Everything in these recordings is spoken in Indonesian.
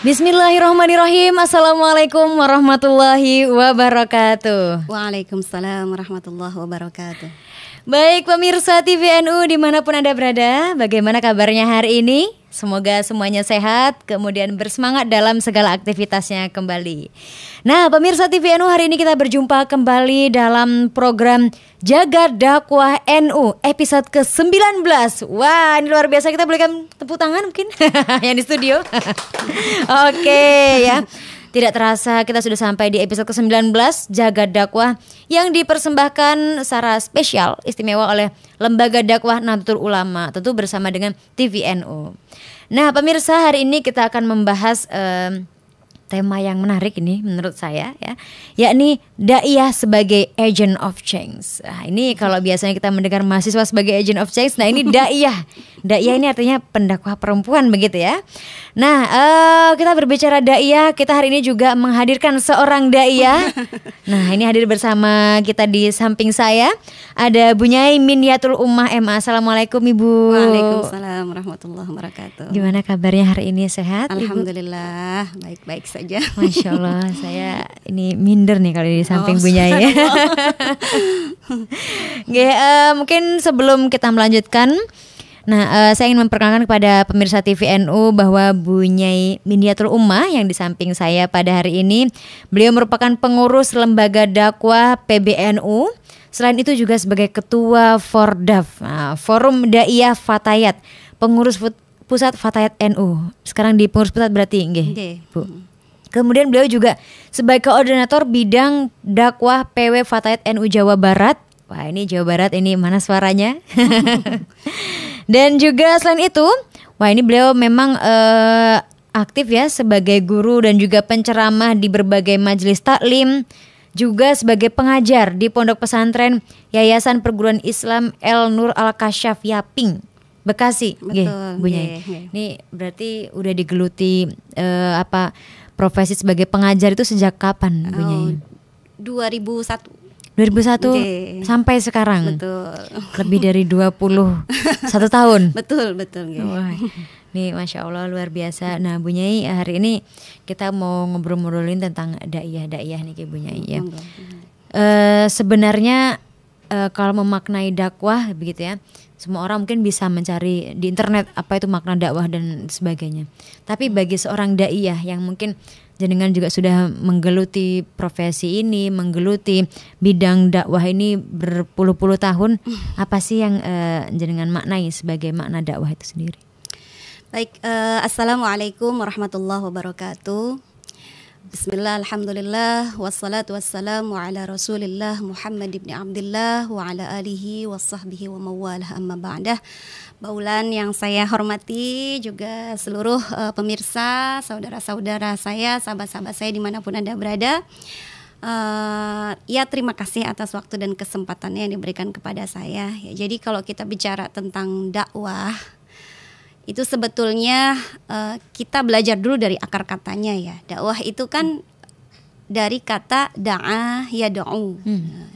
Bismillahirrahmanirrahim. Assalamualaikum warahmatullahi wabarakatuh. Waalaikumsalam warahmatullahi wabarakatuh. Baik pemirsa TVNU dimanapun Anda berada, bagaimana kabarnya hari ini? Semoga semuanya sehat, kemudian bersemangat dalam segala aktivitasnya kembali. Nah pemirsa TVNU, hari ini kita berjumpa kembali dalam program Jaga Dakwah NU episode ke-19. Wah, ini luar biasa, kita berikan tepuk tangan mungkin yang di studio. Oke ya. Tidak terasa kita sudah sampai di episode ke-19 Jaga Dakwah yang dipersembahkan secara spesial istimewa oleh Lembaga Dakwah Nahdlatul Ulama, tentu bersama dengan TVNU. Nah pemirsa, hari ini kita akan membahas tema yang menarik ini menurut saya ya, yakni Da'iyah sebagai agent of change. Nah, ini kalau biasanya kita mendengar mahasiswa sebagai agent of change, nah ini Da'iyah. Da'iyah ini artinya pendakwah perempuan begitu ya. Nah kita berbicara Da'iyah, kita hari ini juga menghadirkan seorang Da'iyah. Nah ini hadir bersama kita di samping saya ada Bu Nyai Minyatul Ummah MA. Assalamualaikum Ibu. Waalaikumsalam warahmatullahi wabarakatuh. Gimana kabarnya hari ini, sehat? Alhamdulillah, baik-baik saja. Masya Allah, saya ini minder nih kalau di samping Bu Nyai. Mungkin sebelum kita melanjutkan, saya ingin memperkenalkan kepada pemirsa TVNU bahwa Bu Nyai Minyatul Ummah yang di samping saya pada hari ini, beliau merupakan pengurus Lembaga Dakwah PBNU. Selain itu juga sebagai Ketua Fordaf, Forum Da'iyah Fatayat, pengurus Pusat Fatayat NU. Sekarang di pengurus pusat berarti nggih, Bu. Kemudian beliau juga sebagai koordinator bidang dakwah PW Fatayat NU Jawa Barat. Wah, ini Jawa Barat, ini mana suaranya? Dan juga selain itu, wah ini beliau memang aktif ya sebagai guru dan juga penceramah di berbagai majelis taklim, juga sebagai pengajar di Pondok Pesantren Yayasan Perguruan Islam El Nur Al Kasyaf Yaping, Bekasi. Betul, Bu Nyai. Ini berarti udah digeluti profesi sebagai pengajar itu sejak kapan, Bu Nyai? 2001 sampai sekarang. Betul. Lebih dari 21 tahun. Betul. Wah, nih Masya Allah luar biasa. Nah Bu Nyai, hari ini kita mau ngobrol-ngobrolin tentang Da'iyah nih Bu Nyai ya. Sebenarnya kalau memaknai dakwah begitu ya, semua orang mungkin bisa mencari di internet apa itu makna dakwah dan sebagainya. Tapi bagi seorang Da'iyah yang mungkin jenengan juga sudah menggeluti profesi ini, menggeluti bidang dakwah ini berpuluh-puluh tahun, apa sih yang jenengan maknai sebagai makna dakwah itu sendiri? Baik, assalamualaikum warahmatullahi wabarakatuh. Bismillah, alhamdulillah, wassalatu wassalamu ala rasulillah Muhammad ibn Abdullah wa ala alihi wa sahbihi wa mawalah, amma ba'dah. Baulan yang saya hormati, juga seluruh pemirsa, saudara-saudara saya, sahabat-sahabat saya dimanapun Anda berada. Ya terima kasih atas waktu dan kesempatannya yang diberikan kepada saya ya. Jadi kalau kita bicara tentang dakwah, itu sebetulnya kita belajar dulu dari akar katanya ya. Dakwah itu kan dari kata da'a yad'u.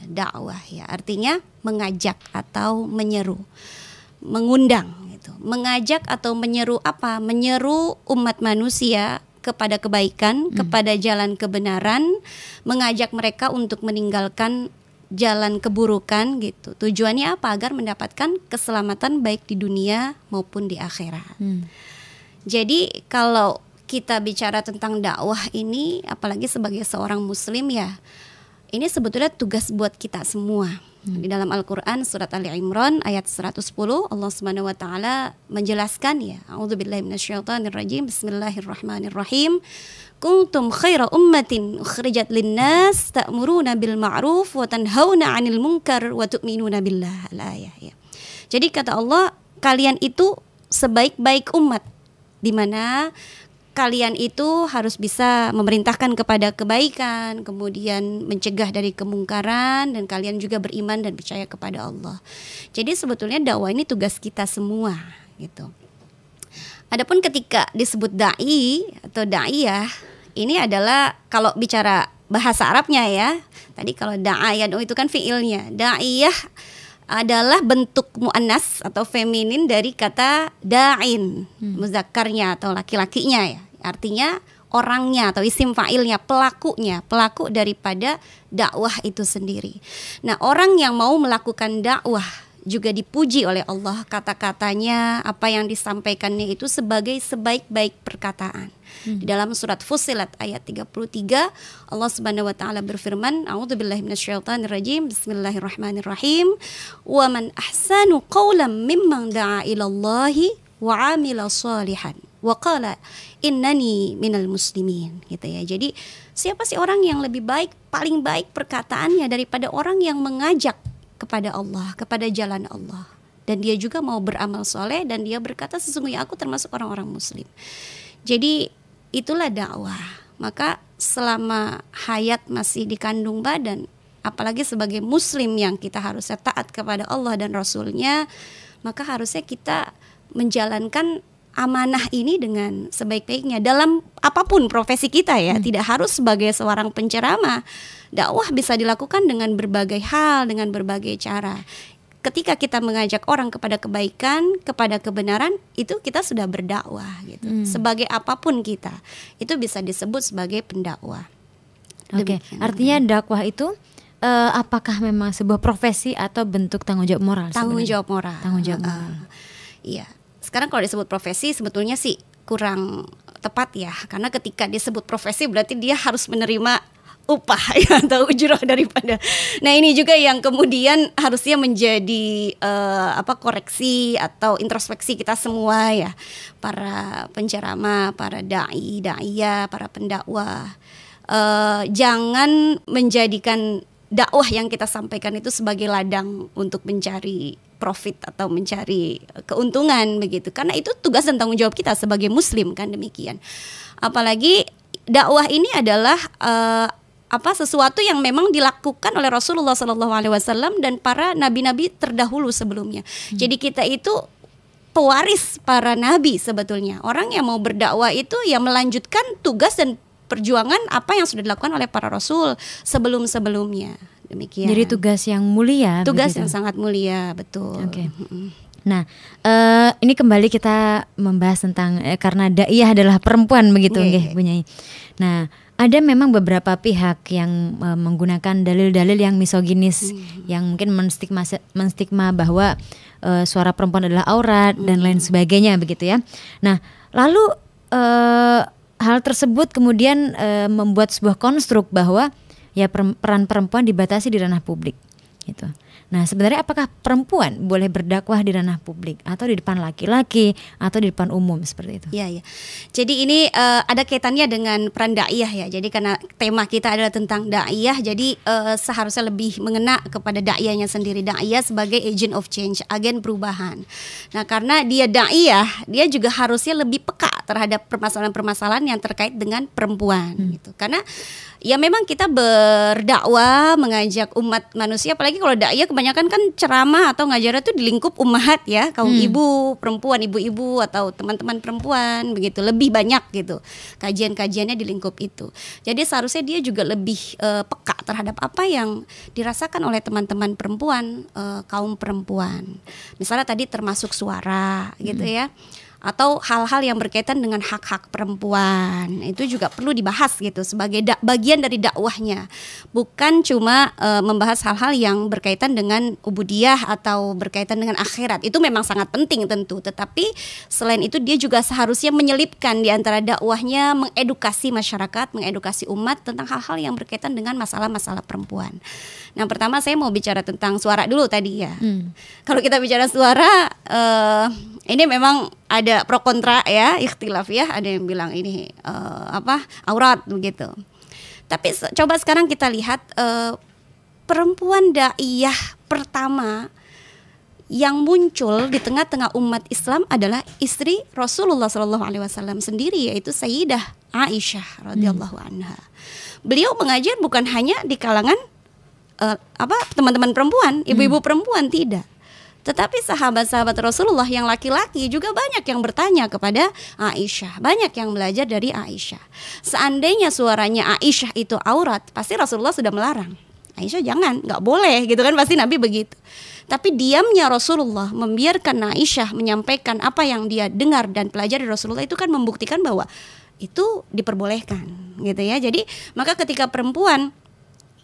Dakwah ya artinya mengajak atau menyeru, mengundang gitu. Mengajak atau menyeru apa? Menyeru umat manusia kepada kebaikan, kepada jalan kebenaran, mengajak mereka untuk meninggalkan jalan keburukan gitu. Tujuannya apa? Agar mendapatkan keselamatan baik di dunia maupun di akhirat. Jadi kalau kita bicara tentang dakwah ini, apalagi sebagai seorang muslim ya, ini sebetulnya tugas buat kita semua. Di dalam Al-Quran surat Ali Imran ayat 110, Allah Subhanahu wa taala menjelaskan ya, a'udzubillahi minasyaitonirrajim, bismillahirrahmanirrahim. Kuntum khaira ummatin ukhrijat linnas ta'muruna bil ma'ruf wa tanhauna 'anil munkar wa tu'minuna billah. Al-ayah ya. Jadi kata Allah, kalian itu sebaik-baik umat, di mana kalian itu harus bisa memerintahkan kepada kebaikan, kemudian mencegah dari kemungkaran, dan kalian juga beriman dan percaya kepada Allah. Jadi sebetulnya dakwah ini tugas kita semua gitu. Adapun ketika disebut da'i atau da'iyah, ini adalah kalau bicara bahasa Arabnya ya. Tadi kalau da'ayah itu kan fiilnya. Da'iyah adalah bentuk muannas atau feminin dari kata da'in, muzakkarnya atau laki-lakinya ya. Artinya orangnya atau isim fa'ilnya, pelaku daripada dakwah itu sendiri. Nah, orang yang mau melakukan dakwah juga dipuji oleh Allah, kata-katanya, apa yang disampaikannya itu sebagai sebaik-baik perkataan. Di dalam surat Fussilat ayat 33, Allah Subhanahu wa taala berfirman, A'udzubillahi minasyaitonirrajim, Bismillahirrahmanirrahim. Wa man ahsanu qawlan mimman da'a ilallahi wa 'amila shalihan wa qala innani minal muslimin, gitu ya. Jadi siapa sih orang yang lebih baik, paling baik perkataannya daripada orang yang mengajak kepada Allah, kepada jalan Allah, dan dia juga mau beramal soleh, dan dia berkata sesungguhnya aku termasuk orang-orang muslim. Jadi itulah dakwah. Maka selama hayat masih dikandung badan, apalagi sebagai muslim yang kita harusnya taat kepada Allah dan Rasulnya, maka harusnya kita menjalankan amanah ini dengan sebaik-baiknya dalam apapun profesi kita ya. Tidak harus sebagai seorang penceramah. Dakwah bisa dilakukan dengan berbagai hal, dengan berbagai cara. Ketika kita mengajak orang kepada kebaikan, kepada kebenaran, itu kita sudah berdakwah gitu. Sebagai apapun kita, itu bisa disebut sebagai pendakwah. Oke, artinya dakwah itu apakah memang sebuah profesi atau bentuk tanggung jawab moral? Tanggung jawab moral. Tanggung jawab moral. Iya. Sekarang kalau disebut profesi sebetulnya sih kurang tepat ya, karena ketika disebut profesi berarti dia harus menerima upah ya, atau ujroh daripada. Nah, ini juga yang kemudian harusnya menjadi koreksi atau introspeksi kita semua ya, para penceramah, para dai-daiyah, para pendakwah. Jangan menjadikan dakwah yang kita sampaikan itu sebagai ladang untuk mencari profit atau mencari keuntungan begitu, karena itu tugas dan tanggung jawab kita sebagai muslim kan, demikian. Apalagi dakwah ini adalah sesuatu yang memang dilakukan oleh Rasulullah SAW dan para nabi-nabi terdahulu sebelumnya. Jadi kita itu pewaris para nabi sebetulnya. Orang yang mau berdakwah itu ya melanjutkan tugas dan perjuangan apa yang sudah dilakukan oleh para rasul sebelum-sebelumnya. Demikian. Jadi tugas yang mulia. Tugas begitu. yang sangat mulia, betul. Oke. Nah, ini kembali kita membahas tentang karena daiyah adalah perempuan begitu, nggih, Bu Nyai. Nah, ada memang beberapa pihak yang menggunakan dalil-dalil yang misoginis, yang mungkin menstigma bahwa suara perempuan adalah aurat dan lain sebagainya begitu ya. Nah, lalu hal tersebut kemudian membuat sebuah konstruk bahwa ya peran perempuan dibatasi di ranah publik gitu. Nah, sebenarnya apakah perempuan boleh berdakwah di ranah publik atau di depan laki-laki atau di depan umum seperti itu? Iya. Jadi ini ada kaitannya dengan peran daiyah ya. Jadi karena tema kita adalah tentang daiyah, jadi seharusnya lebih mengena kepada daiyahnya sendiri. Daiyah sebagai agent of change, agen perubahan. Nah, karena dia daiyah, dia juga harusnya lebih peka terhadap permasalahan-permasalahan yang terkait dengan perempuan gitu. Karena ya memang kita berdakwah, mengajak umat manusia, apalagi kalau dakwah kebanyakan kan ceramah atau ngajarnya tuh di lingkup ummahat ya, kaum ibu, perempuan, ibu-ibu atau teman-teman perempuan begitu, lebih banyak gitu kajian-kajiannya di lingkup itu. Jadi seharusnya dia juga lebih peka terhadap apa yang dirasakan oleh teman-teman perempuan, kaum perempuan. Misalnya tadi termasuk suara gitu ya, atau hal-hal yang berkaitan dengan hak-hak perempuan, itu juga perlu dibahas gitu sebagai bagian dari dakwahnya. Bukan cuma membahas hal-hal yang berkaitan dengan ubudiyah atau berkaitan dengan akhirat. Itu memang sangat penting tentu, tetapi selain itu dia juga seharusnya menyelipkan di antara dakwahnya, mengedukasi masyarakat, mengedukasi umat tentang hal-hal yang berkaitan dengan masalah-masalah perempuan. Nah, pertama saya mau bicara tentang suara dulu tadi ya. Kalau kita bicara suara, ini memang ada pro kontra ya, ikhtilaf ya. Ada yang bilang ini aurat begitu. Tapi coba sekarang kita lihat perempuan daiyah pertama yang muncul di tengah-tengah umat Islam adalah istri Rasulullah SAW sendiri, yaitu Sayyidah Aisyah radhiyallahu anha. Beliau mengajar bukan hanya di kalangan teman-teman perempuan, ibu-ibu perempuan, tidak. Tetapi sahabat-sahabat Rasulullah yang laki-laki juga banyak yang bertanya kepada Aisyah, banyak yang belajar dari Aisyah. Seandainya suaranya Aisyah itu aurat, pasti Rasulullah sudah melarang. Aisyah jangan, nggak boleh gitu kan, pasti Nabi begitu. Tapi diamnya Rasulullah membiarkan Aisyah menyampaikan apa yang dia dengar dan pelajari Rasulullah, itu kan membuktikan bahwa itu diperbolehkan gitu ya. Jadi maka ketika perempuan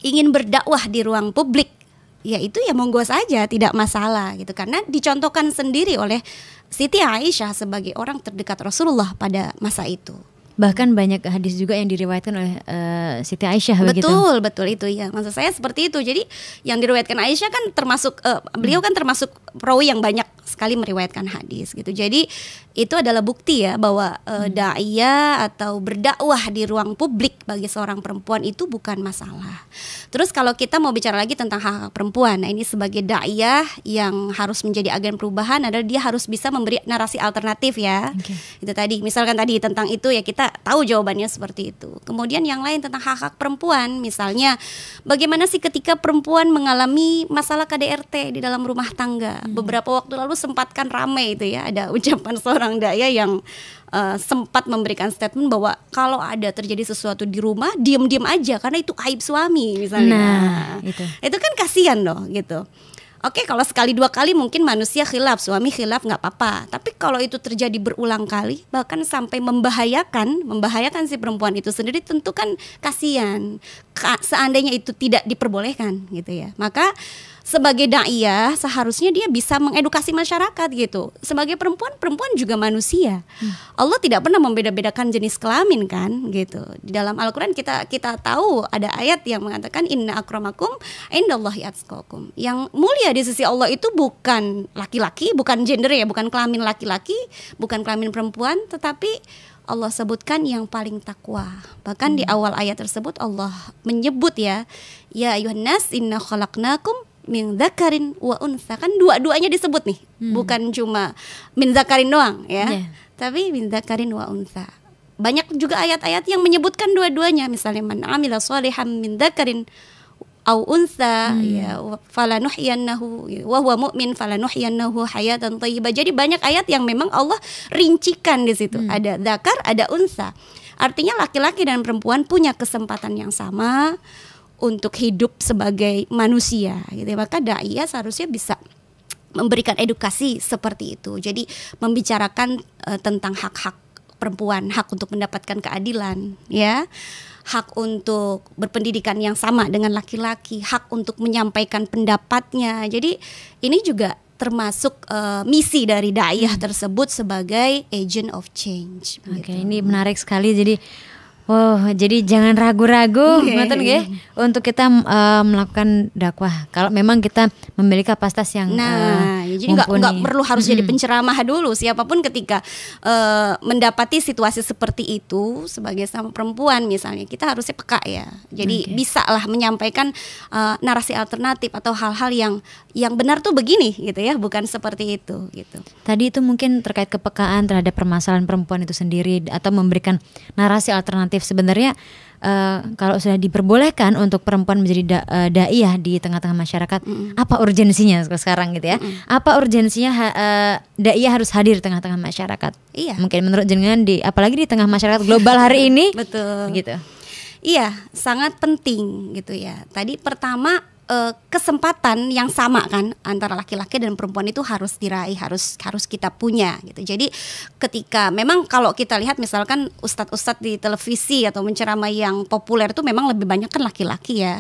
ingin berdakwah di ruang publik, ya itu ya monggo saja, tidak masalah gitu, karena dicontohkan sendiri oleh Siti Aisyah sebagai orang terdekat Rasulullah pada masa itu. Bahkan banyak hadis juga yang diriwayatkan oleh Siti Aisyah begitu. Betul itu ya. Maksud saya seperti itu. Jadi yang diriwayatkan Aisyah kan termasuk beliau kan termasuk perawi yang banyak sekali meriwayatkan hadis gitu. Jadi itu adalah bukti ya bahwa da'iyah atau berdakwah di ruang publik bagi seorang perempuan itu bukan masalah. Terus kalau kita mau bicara lagi tentang hak-hak perempuan, nah ini sebagai da'iyah yang harus menjadi agen perubahan adalah dia harus bisa memberi narasi alternatif ya. Itu tadi, misalkan tadi tentang itu ya kita tahu jawabannya seperti itu. Kemudian yang lain tentang hak-hak perempuan, misalnya bagaimana sih ketika perempuan mengalami masalah KDRT di dalam rumah tangga. Beberapa waktu lalu sempat kan ramai itu ya, ada ucapan seorang dai yang sempat memberikan statement bahwa kalau ada terjadi sesuatu di rumah, diem-diem aja karena itu aib suami misalnya. Nah, itu kan kasihan loh gitu. Oke, kalau sekali dua kali mungkin manusia khilaf, suami khilaf nggak apa-apa. Tapi kalau itu terjadi berulang kali, bahkan sampai membahayakan si perempuan itu sendiri, tentu kan kasihan. Seandainya itu tidak diperbolehkan gitu ya. Maka sebagai da'iyah seharusnya dia bisa mengedukasi masyarakat gitu. Sebagai perempuan juga manusia. Allah tidak pernah membeda-bedakan jenis kelamin kan gitu. Di dalam Al-Qur'an kita tahu ada ayat yang mengatakan inna akramakum indallahi atqakum. Yang mulia di sisi Allah itu bukan laki-laki, bukan gender ya, bukan kelamin laki-laki, bukan kelamin perempuan, tetapi Allah sebutkan yang paling takwa. Bahkan di awal ayat tersebut Allah menyebut ya ayuhan nas inna khalaqnakum min dzakarin wa unsa, kan dua-duanya disebut nih, bukan cuma min dzakarin doang ya, tapi min dzakarin wa unsa. Banyak juga ayat-ayat yang menyebutkan dua-duanya, misalnya man amila sholihan min dzakarin au unsa ya falanuhyiyannahu wa huwa mu'min falanuhyiyannahu hayatan thayyibah. Jadi banyak ayat yang memang Allah rincikan di situ. Ada dzakar, ada unsa. Artinya laki-laki dan perempuan punya kesempatan yang sama untuk hidup sebagai manusia gitu. Maka dai seharusnya bisa memberikan edukasi seperti itu. Jadi membicarakan tentang hak-hak perempuan, hak untuk mendapatkan keadilan ya, hak untuk berpendidikan yang sama dengan laki-laki, hak untuk menyampaikan pendapatnya. Jadi ini juga termasuk misi dari daiyah tersebut sebagai agent of change. Oke, ini menarik sekali. Jadi jadi jangan ragu-ragu untuk kita melakukan dakwah. Kalau memang kita memiliki kapasitas yang jadi nggak perlu harus jadi penceramah dulu. Siapapun ketika mendapati situasi seperti itu sebagai sama perempuan misalnya, kita harusnya peka ya. Jadi bisa lah menyampaikan narasi alternatif atau hal-hal yang benar tuh begini gitu ya, bukan seperti itu gitu. Tadi itu mungkin terkait kepekaan terhadap permasalahan perempuan itu sendiri atau memberikan narasi alternatif. Sebenarnya kalau sudah diperbolehkan untuk perempuan menjadi daiyah di tengah-tengah masyarakat, apa urgensinya sekarang gitu ya? Apa urgensinya daiyah harus hadir di tengah-tengah masyarakat? Iya. Mungkin menurut jenengan apalagi di tengah masyarakat global hari ini. Betul. Gitu. Iya, sangat penting gitu ya. Tadi pertama kesempatan yang sama kan antara laki-laki dan perempuan itu harus diraih, harus kita punya gitu. Jadi ketika memang kalau kita lihat misalkan ustadz-ustadz di televisi atau menceramai yang populer itu memang lebih banyak kan laki-laki ya.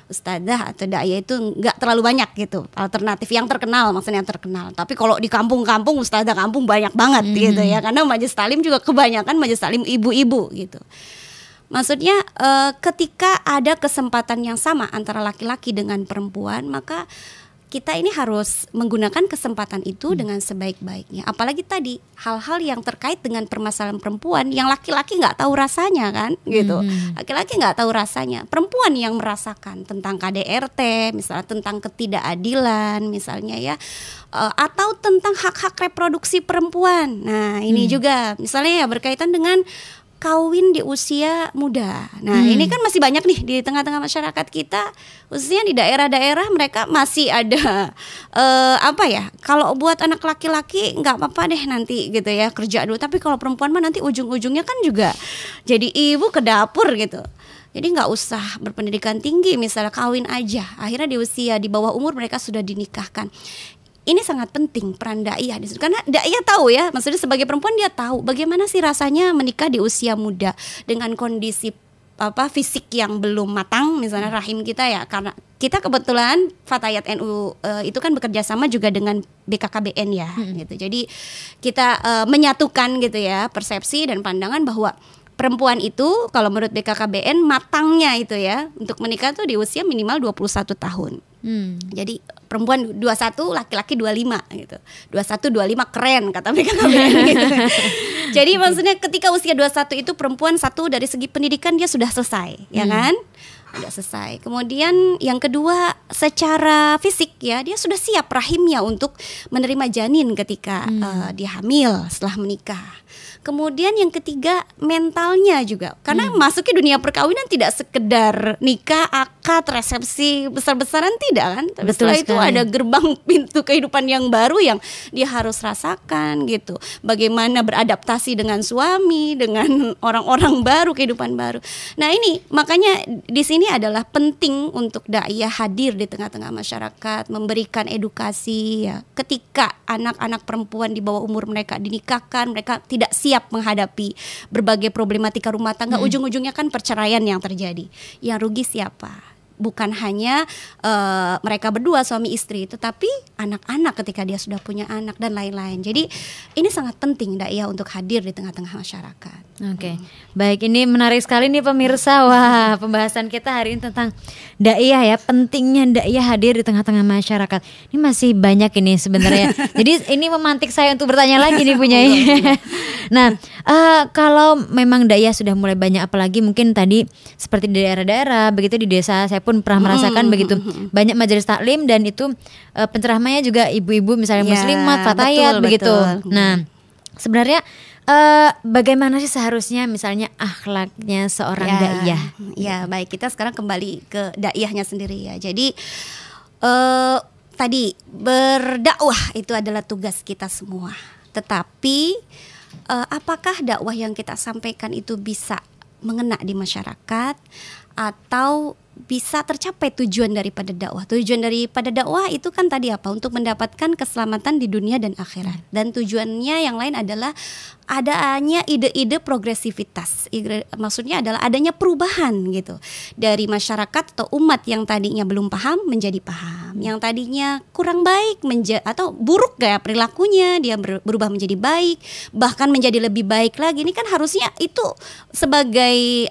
Ustadzah atau dai itu nggak terlalu banyak gitu. Alternatif yang terkenal, maksudnya yang terkenal. Tapi kalau di kampung-kampung ustadzah kampung banyak banget gitu ya. Karena majelis taklim juga kebanyakan majelis taklim ibu-ibu gitu. Maksudnya ketika ada kesempatan yang sama antara laki-laki dengan perempuan, maka kita ini harus menggunakan kesempatan itu dengan sebaik-baiknya. Apalagi tadi hal-hal yang terkait dengan permasalahan perempuan yang laki-laki nggak tahu rasanya kan, gitu. Laki-laki nggak tahu rasanya, perempuan yang merasakan tentang KDRT, misalnya tentang ketidakadilan, misalnya ya, atau tentang hak-hak reproduksi perempuan. Nah ini juga misalnya ya berkaitan dengan kawin di usia muda. Nah ini kan masih banyak nih di tengah-tengah masyarakat kita, khususnya di daerah-daerah mereka masih ada kalau buat anak laki-laki nggak apa-apa deh nanti gitu ya, kerja dulu. Tapi kalau perempuan mah nanti ujung-ujungnya kan juga jadi ibu ke dapur gitu. Jadi nggak usah berpendidikan tinggi, misalnya kawin aja. Akhirnya di usia di bawah umur mereka sudah dinikahkan. ini sangat penting peran daiyah di situ, karena daiyah tahu ya, maksudnya sebagai perempuan dia tahu bagaimana sih rasanya menikah di usia muda dengan kondisi fisik yang belum matang, misalnya rahim kita ya, karena kita kebetulan Fatayat NU itu kan bekerja sama juga dengan BKKBN ya, gitu. Jadi kita menyatukan gitu ya persepsi dan pandangan bahwa perempuan itu kalau menurut BKKBN matangnya itu ya untuk menikah tuh di usia minimal 21 tahun. Jadi perempuan 21, laki-laki 25 gitu. 21 25 keren kata BKKBN gitu. Jadi maksudnya ketika usia 21 itu perempuan satu dari segi pendidikan dia sudah selesai, ya kan? Sudah selesai. Kemudian yang kedua secara fisik ya dia sudah siap rahimnya untuk menerima janin ketika dia hamil setelah menikah. Kemudian yang ketiga mentalnya juga, karena masuk ke dunia perkawinan tidak sekedar nikah, akad, resepsi besar-besaran tidak kan, tapi setelah itu ada gerbang pintu kehidupan yang baru yang dia harus rasakan gitu. Bagaimana beradaptasi dengan suami, dengan orang-orang baru, kehidupan baru. Nah ini makanya di sini adalah penting untuk daiyah hadir di tengah-tengah masyarakat, memberikan edukasi ya. Ketika anak-anak perempuan di bawah umur mereka dinikahkan, mereka tidak siap menghadapi berbagai problematika rumah tangga, ujung-ujungnya kan perceraian yang terjadi. Yang rugi siapa? Bukan hanya mereka berdua suami istri, tetapi anak-anak ketika dia sudah punya anak dan lain-lain. Jadi ini sangat penting daiyah untuk hadir di tengah-tengah masyarakat. Oke. Baik, ini menarik sekali nih pemirsa. Wah, pembahasan kita hari ini tentang daiyah ya, pentingnya daiyah hadir di tengah-tengah masyarakat. Ini masih banyak ini sebenarnya. Jadi ini memantik saya untuk bertanya lagi nih punya. Nah, kalau memang daiyah sudah mulai banyak, apalagi mungkin tadi seperti di daerah-daerah, begitu di desa saya pun pernah merasakan begitu banyak majelis taklim dan itu penceramahnya juga ibu-ibu misalnya muslimat, fatayat begitu. Betul. Nah, sebenarnya bagaimana sih seharusnya misalnya akhlaknya seorang daiyah? Ya, baik, kita sekarang kembali ke daiyahnya sendiri ya. Jadi tadi berdakwah itu adalah tugas kita semua. Tetapi apakah dakwah yang kita sampaikan itu bisa mengena di masyarakat atau bisa tercapai tujuan daripada dakwah? Tujuan daripada dakwah itu kan tadi apa? Untuk mendapatkan keselamatan di dunia dan akhirat. Dan tujuannya yang lain adalah adanya ide-ide progresivitas. Maksudnya adalah adanya perubahan gitu dari masyarakat atau umat yang tadinya belum paham menjadi paham, yang tadinya kurang baik atau buruk gak perilakunya, dia berubah menjadi baik, bahkan menjadi lebih baik lagi. Ini kan harusnya itu sebagai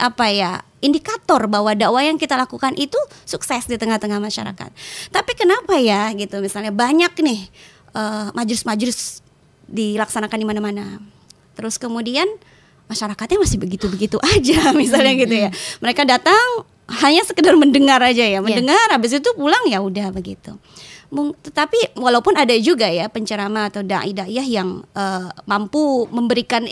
indikator bahwa dakwah yang kita lakukan itu sukses di tengah-tengah masyarakat. Tapi kenapa ya gitu, misalnya banyak nih majelis-majelis dilaksanakan di mana-mana, terus kemudian masyarakatnya masih begitu-begitu aja misalnya gitu ya. Mereka datang hanya sekedar mendengar aja ya, mendengar habis itu pulang ya udah begitu. Tetapi walaupun ada juga ya penceramah atau daiyah yang mampu memberikan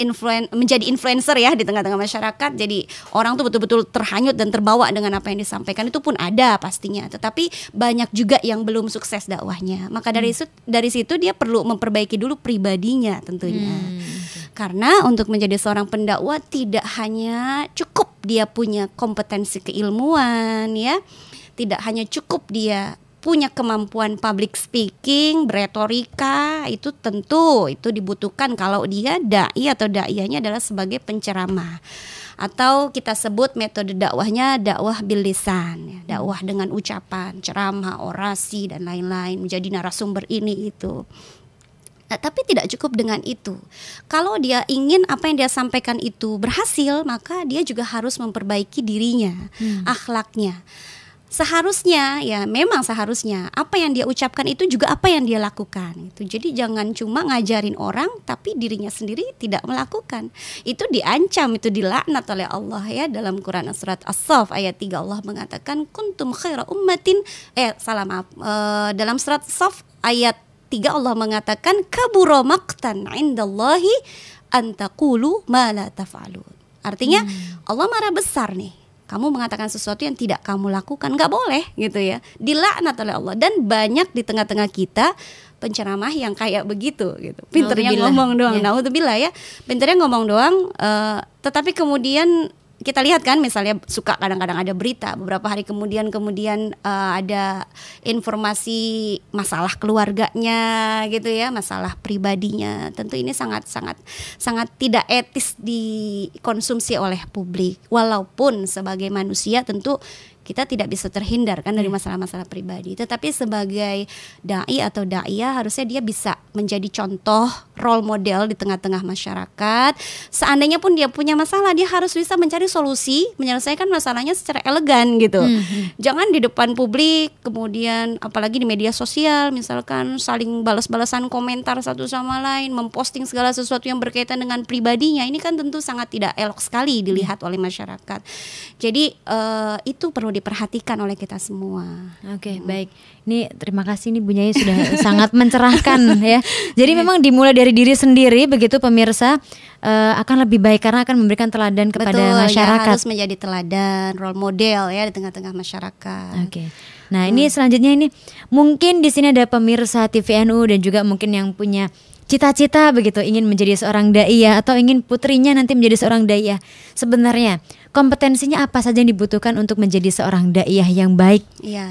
menjadi influencer ya di tengah-tengah masyarakat, jadi orang tuh betul-betul terhanyut dan terbawa dengan apa yang disampaikan, itu pun ada pastinya. Tetapi banyak juga yang belum sukses dakwahnya. Maka dari situ dia perlu memperbaiki dulu pribadinya tentunya. Karena untuk menjadi seorang pendakwah tidak hanya cukup dia punya kompetensi keilmuan ya, tidak hanya cukup dia punya kemampuan public speaking, beretorika, itu tentu itu dibutuhkan kalau dia dai atau daiyahnya adalah sebagai penceramah. Atau kita sebut metode dakwahnya dakwah bil lisan, ya, dakwah dengan ucapan, ceramah, orasi dan lain-lain, menjadi narasumber ini itu. Nah, tapi tidak cukup dengan itu. Kalau dia ingin apa yang dia sampaikan itu berhasil, maka dia juga harus memperbaiki dirinya, akhlaknya. Seharusnya ya, memang seharusnya apa yang dia ucapkan itu juga apa yang dia lakukan itu. Jadi jangan cuma ngajarin orang tapi dirinya sendiri tidak melakukan. Itu diancam, itu dilaknat oleh Allah ya. Dalam Quran surat As-Saff ayat 3 Allah mengatakan kuntum khaira ummatin dalam surat As-Saff ayat 3 Allah mengatakan kabura maqtan indallahi an taqulu ma la taf'alun. Artinya Allah marah besar nih, kamu mengatakan sesuatu yang tidak kamu lakukan, nggak boleh gitu ya, dilaknat oleh Allah. Dan banyak di tengah-tengah kita penceramah yang kayak begitu gitu, pinternya ngomong doang, naudzubillah ya, pinternya ngomong doang, tetapi kemudian kita lihat kan, misalnya suka kadang-kadang ada berita beberapa hari kemudian ada informasi masalah keluarganya gitu ya, masalah pribadinya. Tentu ini sangat tidak etis dikonsumsi oleh publik. Walaupun sebagai manusia tentu kita tidak bisa terhindar kan dari masalah-masalah pribadi. Tetapi sebagai dai atau daiyah harusnya dia bisa menjadi contoh, role model di tengah-tengah masyarakat. Seandainya pun dia punya masalah, dia harus bisa mencari solusi, menyelesaikan masalahnya secara elegan gitu. Jangan di depan publik, kemudian apalagi di media sosial misalkan saling balas-balasan komentar satu sama lain, memposting segala sesuatu yang berkaitan dengan pribadinya. Ini kan tentu sangat tidak elok sekali dilihat oleh masyarakat. Jadi itu perlu diperhatikan oleh kita semua. Oke, baik. Ini terima kasih nih Bu Nyai sudah sangat mencerahkan ya. Jadi memang dimulai dari diri sendiri begitu pemirsa, akan lebih baik karena akan memberikan teladan kepada masyarakat. Ya, harus menjadi teladan, role model ya di tengah-tengah masyarakat. Oke. Nah, ini selanjutnya ini mungkin di sini ada pemirsa TVNU dan juga mungkin yang punya cita-cita begitu ingin menjadi seorang daiyah atau ingin putrinya nanti menjadi seorang daiyah. Sebenarnya kompetensinya apa saja yang dibutuhkan untuk menjadi seorang daiyah yang baik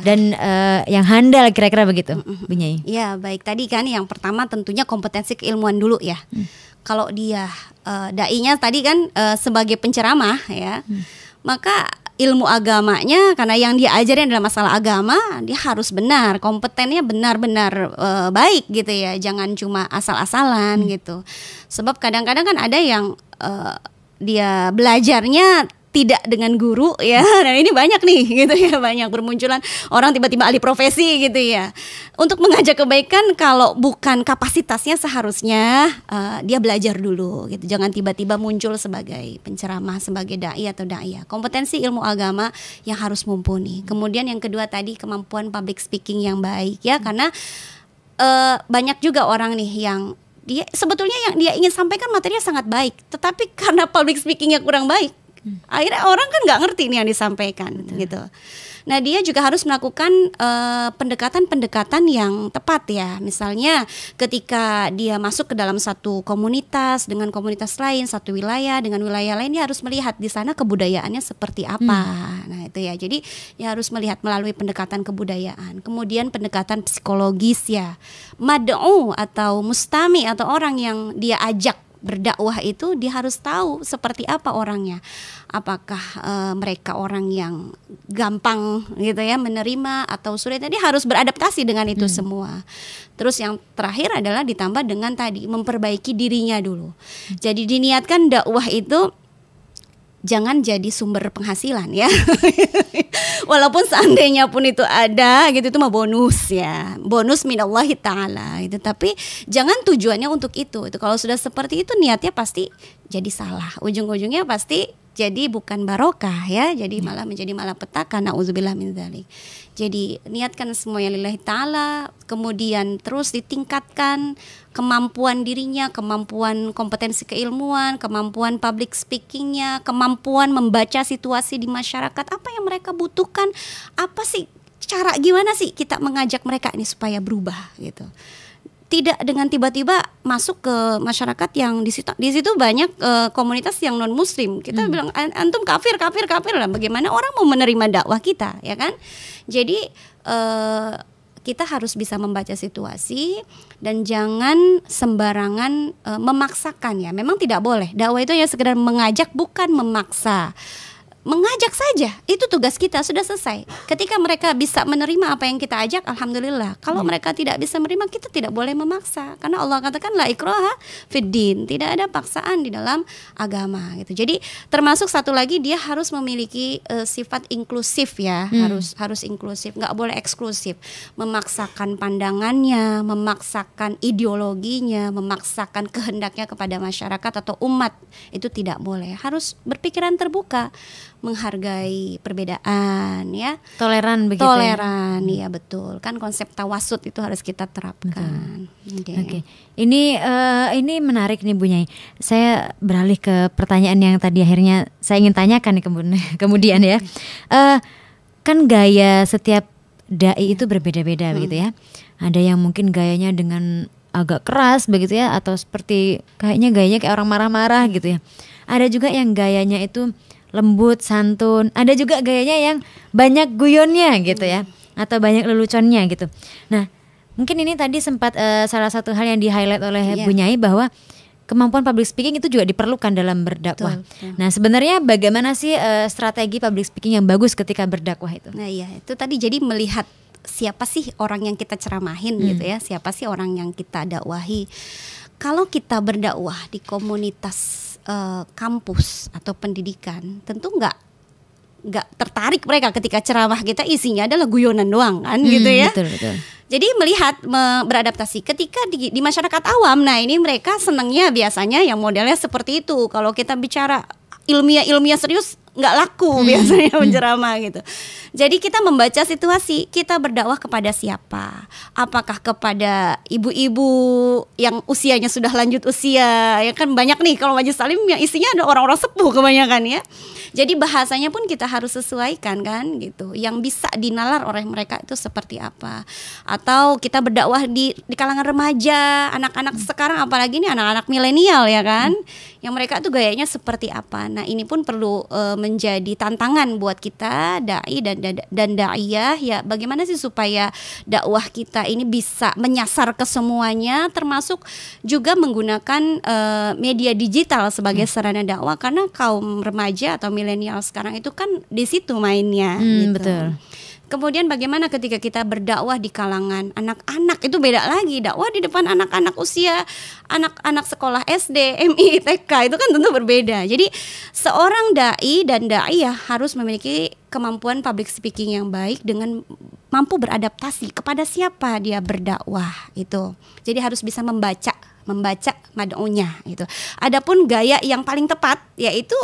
dan yang handal kira-kira begitu, Bu Nyai? Ya, baik. Tadi kan yang pertama tentunya kompetensi keilmuan dulu ya. Kalau dia dainya tadi kan sebagai penceramah ya, maka ilmu agamanya, karena yang dia ajarin adalah masalah agama, dia harus benar, kompetennya benar-benar baik gitu ya, jangan cuma asal-asalan gitu. Sebab kadang-kadang kan ada yang dia belajarnya tidak dengan guru ya. Nah ini banyak nih gitu ya, banyak bermunculan orang tiba-tiba ahli profesi gitu ya. Untuk mengajak kebaikan kalau bukan kapasitasnya seharusnya dia belajar dulu gitu. Jangan tiba-tiba muncul sebagai penceramah, sebagai dai atau daiyah. Kompetensi ilmu agama yang harus mumpuni. Kemudian yang kedua tadi kemampuan public speaking yang baik ya, karena banyak juga orang nih yang dia sebetulnya yang dia ingin sampaikan materinya sangat baik, tetapi karena public speakingnya kurang baik, akhirnya orang kan nggak ngerti nih yang disampaikan. Betul. Gitu. Nah dia juga harus melakukan pendekatan-pendekatan yang tepat ya. Misalnya ketika dia masuk ke dalam satu komunitas dengan komunitas lain, satu wilayah dengan wilayah lain, dia harus melihat di sana kebudayaannya seperti apa. Nah itu ya. Jadi dia harus melihat melalui pendekatan kebudayaan. Kemudian pendekatan psikologis ya. Mad'u atau mustami atau orang yang dia ajak berdakwah itu dia harus tahu seperti apa orangnya. Apakah mereka orang yang gampang gitu ya menerima atau sulit. Dia harus beradaptasi dengan itu semua. Terus yang terakhir adalah ditambah dengan tadi memperbaiki dirinya dulu. Jadi diniatkan dakwah itu jangan jadi sumber penghasilan ya. Walaupun seandainya pun itu ada gitu, itu mah bonus ya. Bonus minallahi ta'ala gitu. Tapi jangan tujuannya untuk itu. Kalau sudah seperti itu niatnya pasti jadi salah. Ujung-ujungnya pasti jadi bukan barokah ya. Jadi malah menjadi malapetaka. Na'udzubillah min dzalik. Jadi niatkan semuanya lillahi ta'ala. Kemudian terus ditingkatkan kemampuan dirinya, kemampuan kompetensi keilmuan, kemampuan public speakingnya, kemampuan membaca situasi di masyarakat, apa yang mereka butuhkan, apa sih cara gimana sih kita mengajak mereka ini supaya berubah gitu. Tidak dengan tiba-tiba masuk ke masyarakat yang di situ banyak komunitas yang non muslim. Kita bilang antum kafir lah. Bagaimana orang mau menerima dakwah kita, ya kan? Jadi kita harus bisa membaca situasi dan jangan sembarangan memaksakan ya. Memang tidak boleh. Dakwah itu ya sekedar mengajak, bukan memaksa. Mengajak saja, itu tugas kita, sudah selesai. Ketika mereka bisa menerima apa yang kita ajak, alhamdulillah. Kalau mereka tidak bisa menerima, kita tidak boleh memaksa. Karena Allah katakan la ikraha fiddin, tidak ada paksaan di dalam agama gitu. Jadi termasuk satu lagi, dia harus memiliki sifat inklusif ya. Harus inklusif, nggak boleh eksklusif. Memaksakan pandangannya, memaksakan ideologinya, memaksakan kehendaknya kepada masyarakat atau umat, itu tidak boleh. Harus berpikiran terbuka, menghargai perbedaan ya, toleran begitu. Toleran ya betul. Kan konsep tawasud itu harus kita terapkan. Oke. Ini menarik nih Bu Nyai. Saya beralih ke pertanyaan yang tadi akhirnya saya ingin tanyakan nih kemudian ya. Kan gaya setiap dai itu berbeda-beda begitu ya. Ada yang mungkin gayanya dengan agak keras begitu ya, atau seperti gayanya kayak orang marah-marah gitu ya. Ada juga yang gayanya itu lembut, santun. Ada juga gayanya yang banyak guyonnya gitu ya, atau banyak leluconnya gitu. Nah, mungkin ini tadi sempat salah satu hal yang di-highlight oleh Bu Nyai bahwa kemampuan public speaking itu juga diperlukan dalam berdakwah. Betul. Nah, sebenarnya bagaimana sih strategi public speaking yang bagus ketika berdakwah itu? Nah, iya, itu tadi jadi melihat siapa sih orang yang kita ceramahin gitu ya, siapa sih orang yang kita dakwahi. Kalau kita berdakwah di komunitas kampus atau pendidikan, tentu nggak tertarik mereka ketika ceramah kita isinya adalah guyonan doang kan gitu ya. Betul, betul. Jadi melihat beradaptasi ketika di masyarakat awam. Nah, ini mereka senangnya biasanya yang modelnya seperti itu. Kalau kita bicara ilmiah serius nggak laku biasanya penceramah gitu. Jadi kita membaca situasi, kita berdakwah kepada siapa? Apakah kepada ibu-ibu yang usianya sudah lanjut usia? Ya kan banyak nih kalau majelis taklim yang isinya ada orang-orang sepuh kebanyakan ya. Jadi bahasanya pun kita harus sesuaikan kan gitu. Yang bisa dinalar oleh mereka itu seperti apa? Atau kita berdakwah di kalangan remaja, anak-anak sekarang apalagi nih anak-anak milenial ya kan. Yang mereka tuh gayanya seperti apa? Nah, ini pun perlu menjadi tantangan buat kita dai dan daiyah ya, bagaimana sih supaya dakwah kita ini bisa menyasar ke semuanya, termasuk juga menggunakan media digital sebagai sarana dakwah, karena kaum remaja atau milenial sekarang itu kan di situ mainnya gitu. Betul. Kemudian bagaimana ketika kita berdakwah di kalangan anak-anak, itu beda lagi. Dakwah di depan anak-anak usia anak-anak sekolah SD, MI, TK itu kan tentu berbeda. Jadi seorang dai dan daiyah harus memiliki kemampuan public speaking yang baik dengan mampu beradaptasi kepada siapa dia berdakwah itu. Jadi harus bisa membaca mad'unya gitu. Adapun gaya yang paling tepat yaitu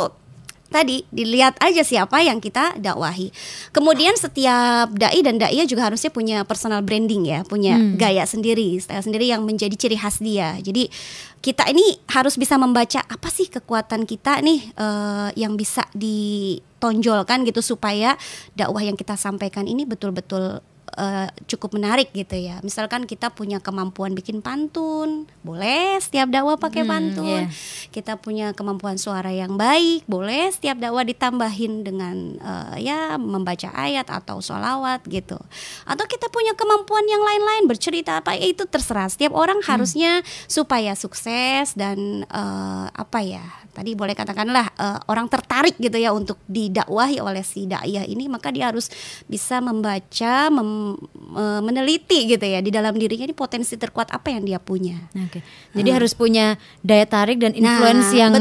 tadi dilihat aja siapa yang kita dakwahi. Kemudian setiap dai dan daiyah juga harusnya punya personal branding ya, punya gaya sendiri, style sendiri yang menjadi ciri khas dia. Jadi kita ini harus bisa membaca apa sih kekuatan kita nih yang bisa ditonjolkan gitu supaya dakwah yang kita sampaikan ini betul-betul cukup menarik gitu ya. Misalkan kita punya kemampuan bikin pantun, boleh setiap dakwah pakai pantun. Kita punya kemampuan suara yang baik, boleh setiap dakwah ditambahin dengan ya membaca ayat atau sholawat gitu. Atau kita punya kemampuan yang lain-lain, bercerita apa itu terserah. Setiap orang harusnya supaya sukses dan apa ya, tadi boleh katakanlah orang tertarik gitu ya untuk didakwahi oleh si daiyah ini, maka dia harus bisa membaca, meneliti gitu ya di dalam dirinya ini potensi terkuat apa yang dia punya. Jadi harus punya daya tarik dan influence yang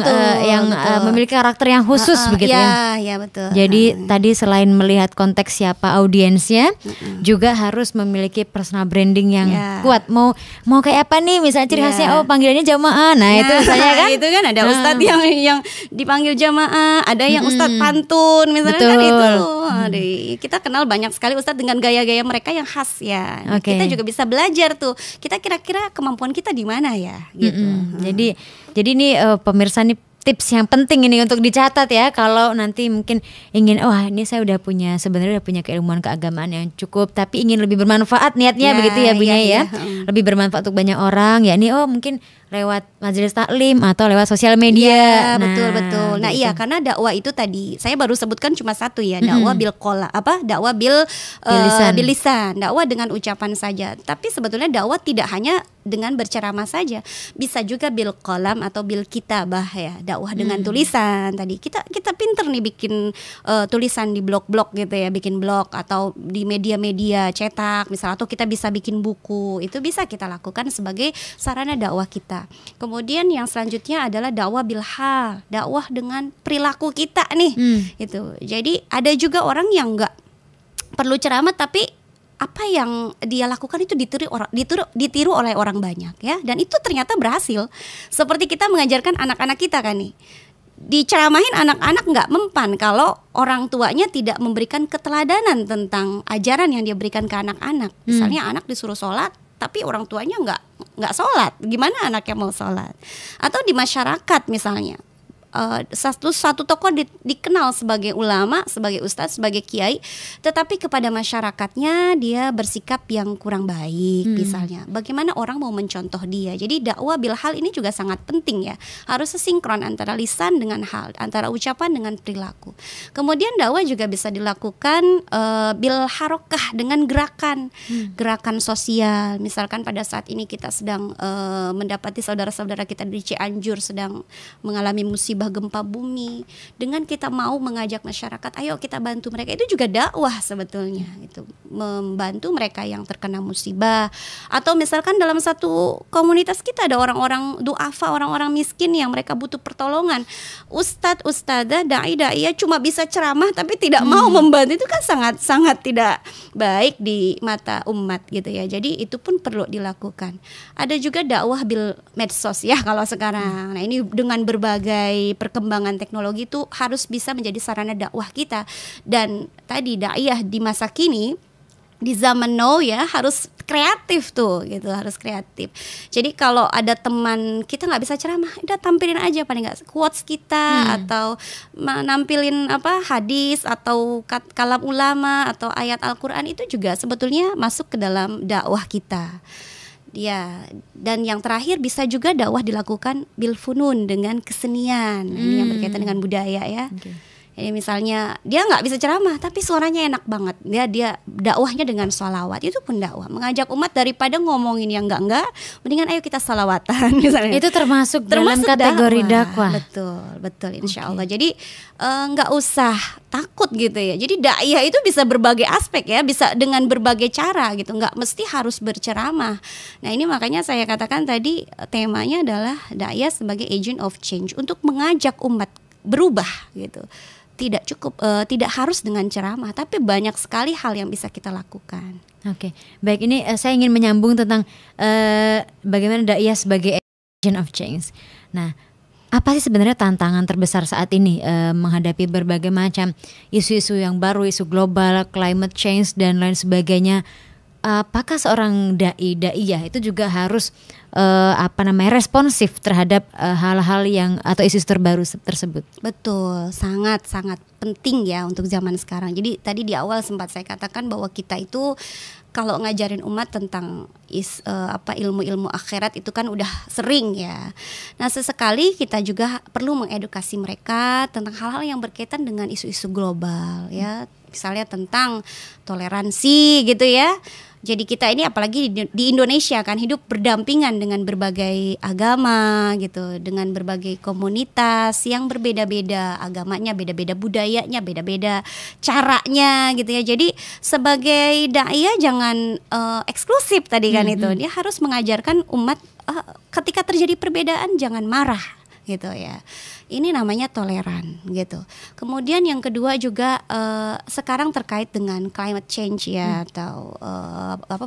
memiliki karakter yang khusus begitu ya. Ya betul. Jadi tadi selain melihat konteks siapa audiensnya, juga harus memiliki personal branding yang kuat. Mau kayak apa nih? Misalnya ciri khasnya panggilannya jamaah. Nah, itu misalnya kan. Itu kan ada ustadz yang dipanggil jamaah, ada yang ustadz pantun misalnya kan itu. Kita kenal banyak sekali ustadz dengan gaya-gaya mereka yang khas ya. Kita juga bisa belajar tuh. Kita kira-kira kemampuan kita di mana ya gitu. Jadi ini pemirsa nih tips yang penting ini untuk dicatat ya, kalau nanti mungkin ingin ini saya sebenarnya udah punya keilmuan keagamaan yang cukup tapi ingin lebih bermanfaat niatnya begitu ya Bu Nyai ya. Lebih bermanfaat untuk banyak orang ya, ini mungkin lewat majelis taklim atau lewat sosial media. Betul. Nah, iya, karena dakwah itu tadi saya baru sebutkan cuma satu ya, dakwah dakwah bil lisan, dakwah dengan ucapan saja. Tapi sebetulnya dakwah tidak hanya dengan berceramah saja, bisa juga bil qalam atau bil kitabah ya, dakwah dengan tulisan. Tadi kita pinter nih bikin tulisan di blog-blog gitu ya, bikin blog atau di media-media cetak misalnya, atau kita bisa bikin buku. Itu bisa kita lakukan sebagai sarana dakwah kita. Kemudian yang selanjutnya adalah dakwah bil hal, dakwah dengan perilaku kita nih. Itu. Jadi ada juga orang yang nggak perlu ceramah tapi apa yang dia lakukan itu ditiru oleh orang banyak ya, dan itu ternyata berhasil. Seperti kita mengajarkan anak-anak kita kan nih, diceramahin anak-anak nggak mempan kalau orang tuanya tidak memberikan keteladanan tentang ajaran yang dia berikan ke anak-anak. Misalnya anak disuruh sholat tapi orang tuanya nggak sholat, gimana anaknya mau sholat? Atau di masyarakat misalnya satu tokoh dikenal sebagai ulama, sebagai ustadz, sebagai kiai, tetapi kepada masyarakatnya dia bersikap yang kurang baik misalnya. Bagaimana orang mau mencontoh dia? Jadi dakwah bil hal ini juga sangat penting ya. Harus sesinkron antara lisan dengan hal, antara ucapan dengan perilaku. Kemudian dakwah juga bisa dilakukan bil harokah dengan gerakan sosial. Misalkan pada saat ini kita sedang mendapati saudara-saudara kita di Cianjur sedang mengalami musibah gempa bumi, dengan kita mau mengajak masyarakat, ayo kita bantu mereka, itu juga dakwah sebetulnya. Itu membantu mereka yang terkena musibah. Atau misalkan dalam satu komunitas kita ada orang-orang duafa, orang-orang miskin yang mereka butuh pertolongan. Ustadz, ustadzah, dai-daiyah cuma bisa ceramah tapi tidak mau membantu, itu kan sangat tidak baik di mata umat gitu ya. Jadi itu pun perlu dilakukan. Ada juga dakwah bil medsos ya kalau sekarang. Nah ini dengan berbagai perkembangan teknologi itu harus bisa menjadi sarana dakwah kita. Dan tadi daiyah di masa kini, di zaman now ya, harus kreatif tuh gitu, harus kreatif. Jadi kalau ada teman kita nggak bisa ceramah, udah tampilin aja paling nggak quotes kita, atau nampilin hadis atau kalam ulama atau ayat Al-Quran, itu juga sebetulnya masuk ke dalam dakwah kita. Ya, dan yang terakhir bisa juga dakwah dilakukan bil funun, dengan kesenian. Ini yang berkaitan dengan budaya ya. Jadi misalnya dia nggak bisa ceramah tapi suaranya enak banget, dia dakwahnya dengan sholawat, itu pun dakwah, mengajak umat daripada ngomongin yang enggak, mendingan ayo kita sholawatan misalnya. Itu termasuk dalam kategori dakwah. Betul insya Allah. Jadi nggak usah takut gitu ya. Jadi dakwah itu bisa berbagai aspek ya, bisa dengan berbagai cara gitu, nggak mesti harus berceramah. Nah ini makanya saya katakan tadi temanya adalah dakwah sebagai agent of change, untuk mengajak umat berubah gitu. Tidak cukup, tidak harus dengan ceramah, tapi banyak sekali hal yang bisa kita lakukan. Oke, baik, ini saya ingin menyambung tentang bagaimana dakwah sebagai agent of change. Nah, apa sih sebenarnya tantangan terbesar saat ini menghadapi berbagai macam isu-isu yang baru, isu global, climate change dan lain sebagainya? Apakah seorang daiyah itu juga harus responsif terhadap hal-hal yang atau isu terbaru tersebut? Betul, sangat penting ya untuk zaman sekarang. Jadi tadi di awal sempat saya katakan bahwa kita itu kalau ngajarin umat tentang ilmu-ilmu akhirat itu kan udah sering ya. Nah sesekali kita juga perlu mengedukasi mereka tentang hal-hal yang berkaitan dengan isu-isu global ya. Misalnya tentang toleransi gitu ya. Jadi kita ini apalagi di Indonesia kan hidup berdampingan dengan berbagai agama gitu, dengan berbagai komunitas yang berbeda-beda, agamanya beda-beda, budayanya beda-beda, caranya gitu ya. Jadi sebagai daiyah jangan eksklusif tadi kan itu. Dia harus mengajarkan umat ketika terjadi perbedaan jangan marah gitu ya. Ini namanya toleran gitu. Kemudian yang kedua juga sekarang terkait dengan climate change ya, atau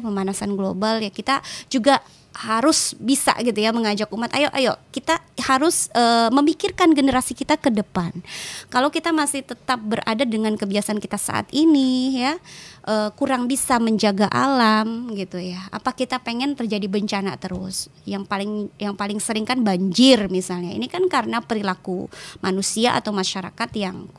pemanasan global ya, kita juga harus bisa gitu ya mengajak umat, ayo kita harus memikirkan generasi kita ke depan. Kalau kita masih tetap berada dengan kebiasaan kita saat ini ya, kurang bisa menjaga alam gitu ya. Apa kita pengen terjadi bencana terus? Yang paling sering kan banjir misalnya. Ini kan karena perilaku manusia atau masyarakat yang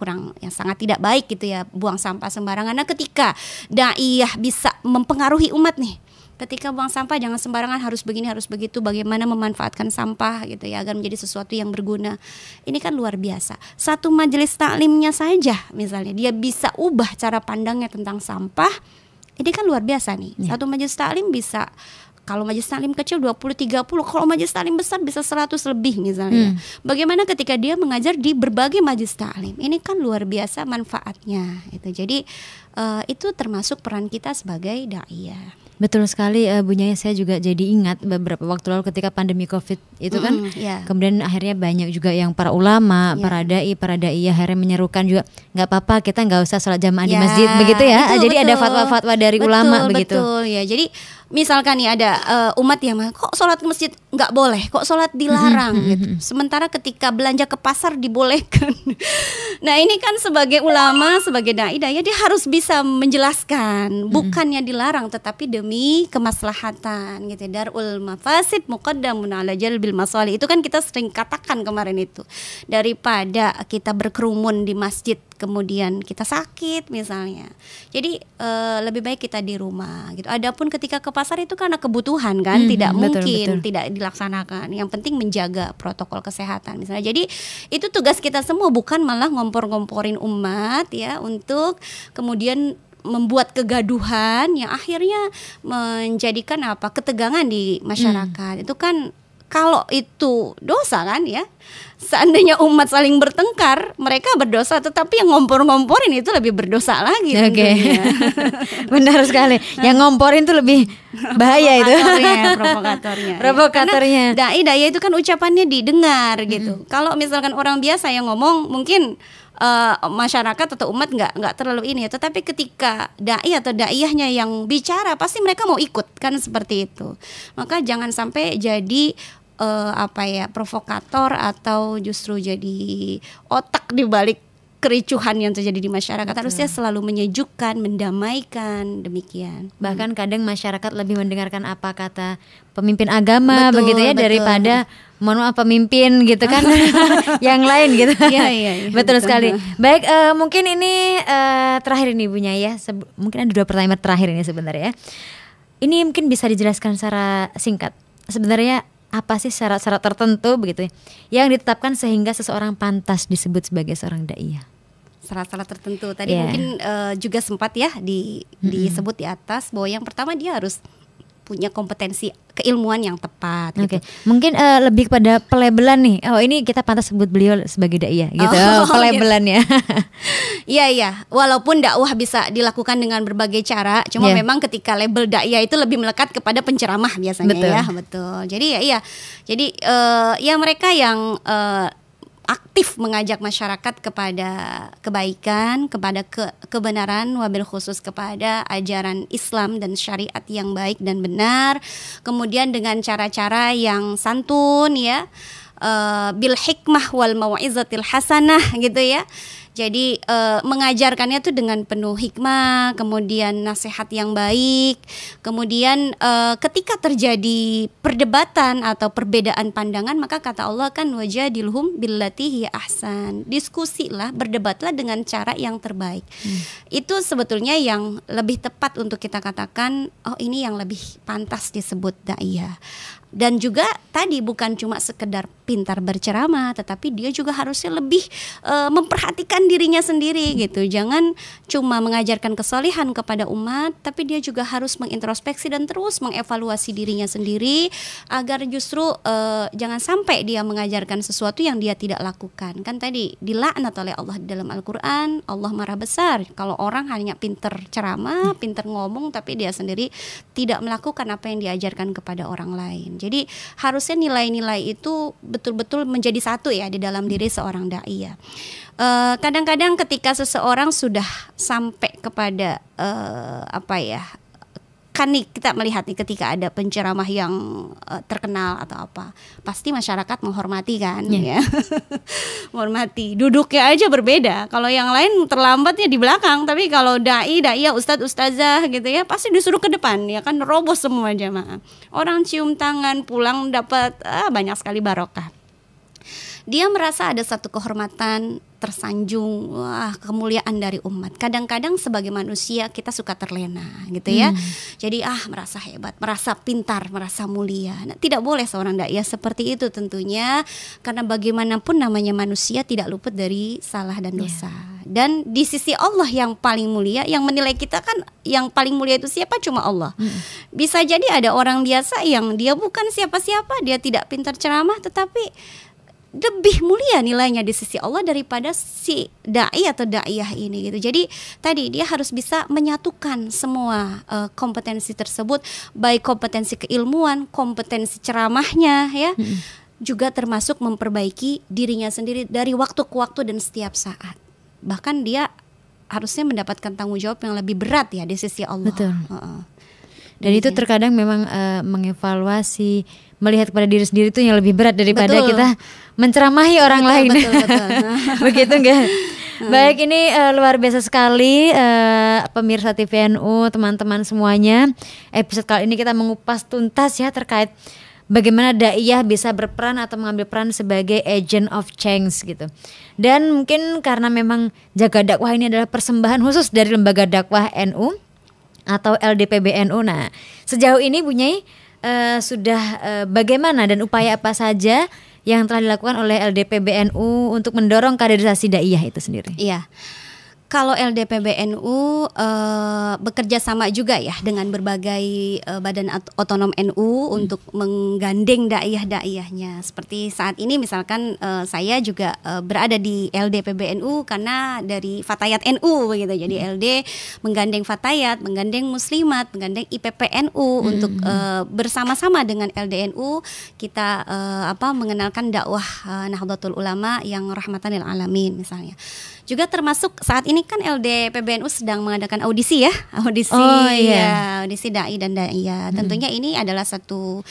sangat tidak baik gitu ya, buang sampah sembarangan. Nah, ketika daiyah bisa mempengaruhi umat nih, ketika buang sampah jangan sembarangan, harus begini harus begitu, bagaimana memanfaatkan sampah gitu ya agar menjadi sesuatu yang berguna. Ini kan luar biasa. Satu majelis taklimnya saja misalnya dia bisa ubah cara pandangnya tentang sampah. Ini kan luar biasa nih. Satu majelis taklim bisa, kalau majelis taklim kecil 20-30, kalau majelis taklim besar bisa 100 lebih misalnya. Bagaimana ketika dia mengajar di berbagai majelis taklim? Ini kan luar biasa manfaatnya itu. Jadi itu termasuk peran kita sebagai daiyah. Betul sekali Bu Nyai, saya juga jadi ingat beberapa waktu lalu ketika pandemi Covid itu kan, kemudian akhirnya banyak juga yang para ulama, para daiyah akhirnya menyerukan juga nggak apa-apa kita nggak usah sholat jamaah di masjid begitu ya. Jadi ada fatwa-fatwa dari ulama begitu. Betul ya. Jadi misalkan nih ada umat yang kok sholat ke masjid nggak boleh, kok sholat dilarang gitu. Sementara ketika belanja ke pasar dibolehkan. Nah ini kan sebagai ulama, sebagai dai dia harus bisa menjelaskan, bukannya dilarang tetapi demi kemaslahatan gitu. Darul mafasid muqaddamun ala jalbil masalih. Itu kan kita sering katakan kemarin itu. Daripada kita berkerumun di masjid kemudian kita sakit misalnya. Jadi lebih baik kita di rumah gitu. Adapun ketika ke pasar itu karena kebutuhan kan, tidak mungkin tidak dilaksanakan. Yang penting menjaga protokol kesehatan misalnya. Jadi itu tugas kita semua, bukan malah ngompor-ngomporin umat ya untuk kemudian membuat kegaduhan yang akhirnya menjadikan ketegangan di masyarakat. Itu kan kalau itu dosa kan ya. Seandainya umat saling bertengkar, mereka berdosa, tetapi yang ngompor-ngomporin itu lebih berdosa lagi. Oke. Benar sekali. Yang ngomporin itu lebih bahaya itu. Provokatornya. Dai itu kan ucapannya didengar gitu. Kalau misalkan orang biasa yang ngomong mungkin masyarakat atau umat nggak terlalu ini ya, tetapi ketika dai atau daiyahnya yang bicara pasti mereka mau ikut kan, seperti itu. Maka jangan sampai jadi provokator atau justru jadi otak di balik kericuhan yang terjadi di masyarakat. Harusnya selalu menyejukkan, mendamaikan, demikian. Bahkan kadang masyarakat lebih mendengarkan apa kata pemimpin agama begitu ya, daripada mohon maaf pemimpin gitu kan yang lain gitu. Iya, betul sekali. Baik, mungkin ini terakhir ini Ibunya ya. Mungkin ada 2 pertanyaan terakhir ini sebenarnya. Ini mungkin bisa dijelaskan secara singkat. Sebenarnya apa sih syarat-syarat tertentu begitu yang ditetapkan sehingga seseorang pantas disebut sebagai seorang daiyah? Syarat-syarat tertentu tadi mungkin juga sempat ya disebut di atas, bahwa yang pertama dia harus punya kompetensi keilmuan yang tepat. Oke. Mungkin lebih kepada pelabelan nih. Oh ini kita pantas sebut beliau sebagai daiyah gitu. Pelabelannya. Iya. Walaupun dakwah bisa dilakukan dengan berbagai cara, cuma memang ketika label daiyah itu lebih melekat kepada penceramah biasanya. Betul. Jadi Jadi ya mereka yang aktif mengajak masyarakat kepada kebaikan, kepada kebenaran, wabil khusus kepada ajaran Islam dan syariat yang baik dan benar. Kemudian dengan cara-cara yang santun ya, bil hikmah wal mau'izatil hasanah gitu ya. Jadi mengajarkannya tuh dengan penuh hikmah, kemudian nasihat yang baik. Kemudian ketika terjadi perdebatan atau perbedaan pandangan, maka kata Allah kan wajadilhum billati hiya ahsan. Diskusilah, berdebatlah dengan cara yang terbaik. Itu sebetulnya yang lebih tepat untuk kita katakan, oh ini yang lebih pantas disebut daiyah. Dan juga tadi bukan cuma sekedar pintar berceramah, tetapi dia juga harusnya lebih memperhatikan dirinya sendiri gitu. Jangan cuma mengajarkan kesalehan kepada umat, tapi dia juga harus mengintrospeksi dan terus mengevaluasi dirinya sendiri, agar justru jangan sampai dia mengajarkan sesuatu yang dia tidak lakukan. Kan tadi dilaknat oleh Allah di dalam Al-Quran, Allah marah besar kalau orang hanya pintar ceramah, pintar ngomong, tapi dia sendiri tidak melakukan apa yang diajarkan kepada orang lain. Jadi harusnya nilai-nilai itu betul-betul menjadi satu ya di dalam diri seorang daiyah. Kadang-kadang ketika seseorang sudah sampai kepada kan nih kita melihat nih ketika ada penceramah yang terkenal atau apa, pasti masyarakat menghormati kan ya. Menghormati, duduknya aja berbeda. Kalau yang lain terlambatnya di belakang, tapi kalau daiyah, ustazah gitu ya, pasti disuruh ke depan ya kan, roboh semua jamaah. Orang cium tangan, pulang dapat banyak sekali barokah. Dia merasa ada satu kehormatan, tersanjung, kemuliaan dari umat. Kadang-kadang sebagai manusia kita suka terlena gitu ya. Jadi merasa hebat, merasa pintar, merasa mulia. Nah, tidak boleh seorang daiyah seperti itu tentunya, karena bagaimanapun namanya manusia tidak luput dari salah dan dosa. Dan di sisi Allah yang paling mulia, yang menilai kita kan yang paling mulia itu siapa? Cuma Allah. Bisa jadi ada orang biasa yang dia bukan siapa-siapa, dia tidak pintar ceramah, tetapi lebih mulia nilainya di sisi Allah daripada si dai atau daiyah ini gitu. Jadi tadi dia harus bisa menyatukan semua kompetensi tersebut, baik kompetensi keilmuan, kompetensi ceramahnya ya, juga termasuk memperbaiki dirinya sendiri dari waktu ke waktu dan setiap saat. Bahkan dia harusnya mendapatkan tanggung jawab yang lebih berat ya di sisi Allah. Betul. Dan itu terkadang memang mengevaluasi, melihat kepada diri sendiri itu yang lebih berat daripada kita menceramahi orang lain. Betul. Begitu enggak? Baik, ini luar biasa sekali pemirsa TVNU, teman-teman semuanya. Episode kali ini kita mengupas tuntas ya terkait bagaimana daiyah bisa berperan atau mengambil peran sebagai agent of change gitu. Dan mungkin karena memang Jaga Dakwah ini adalah persembahan khusus dari Lembaga Dakwah NU atau LDPBNU. Nah, sejauh ini Bu Nyai sudah bagaimana dan upaya apa saja yang telah dilakukan oleh LDPBNU untuk mendorong kaderisasi daiyah itu sendiri? Iya. Kalau LDPBNU bekerja sama juga ya dengan berbagai badan otonom NU untuk menggandeng daiyah-daiyahnya. Seperti saat ini misalkan saya juga berada di LDPBNU karena dari Fatayat NU begitu. Jadi LD menggandeng Fatayat, menggandeng Muslimat, menggandeng IPPNU untuk bersama-sama dengan LDNU kita mengenalkan dakwah Nahdlatul Ulama yang rahmatan lil alamin misalnya. Juga termasuk saat ini kan LDPBNU sedang mengadakan audisi ya, audisi dai dan daiyah. Tentunya ini adalah satu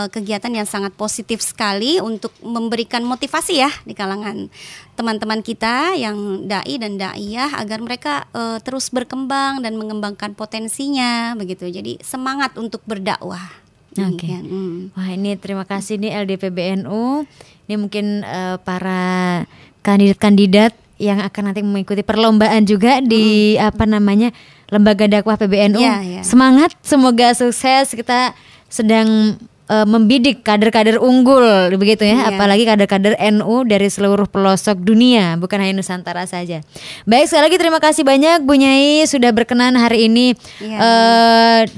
kegiatan yang sangat positif sekali untuk memberikan motivasi ya di kalangan teman-teman kita yang dai dan daiyah agar mereka terus berkembang dan mengembangkan potensinya begitu. Jadi semangat untuk berdakwah. Oke. Wah, ini terima kasih nih LDPBNU. Ini mungkin para kandidat-kandidat yang akan nanti mengikuti perlombaan juga di Lembaga Dakwah PBNU. Semangat, semoga sukses. Kita sedang membidik kader-kader unggul begitu ya, apalagi kader-kader NU dari seluruh pelosok dunia, bukan hanya Nusantara saja. Baik, sekali lagi terima kasih banyak Bu Nyai sudah berkenan hari ini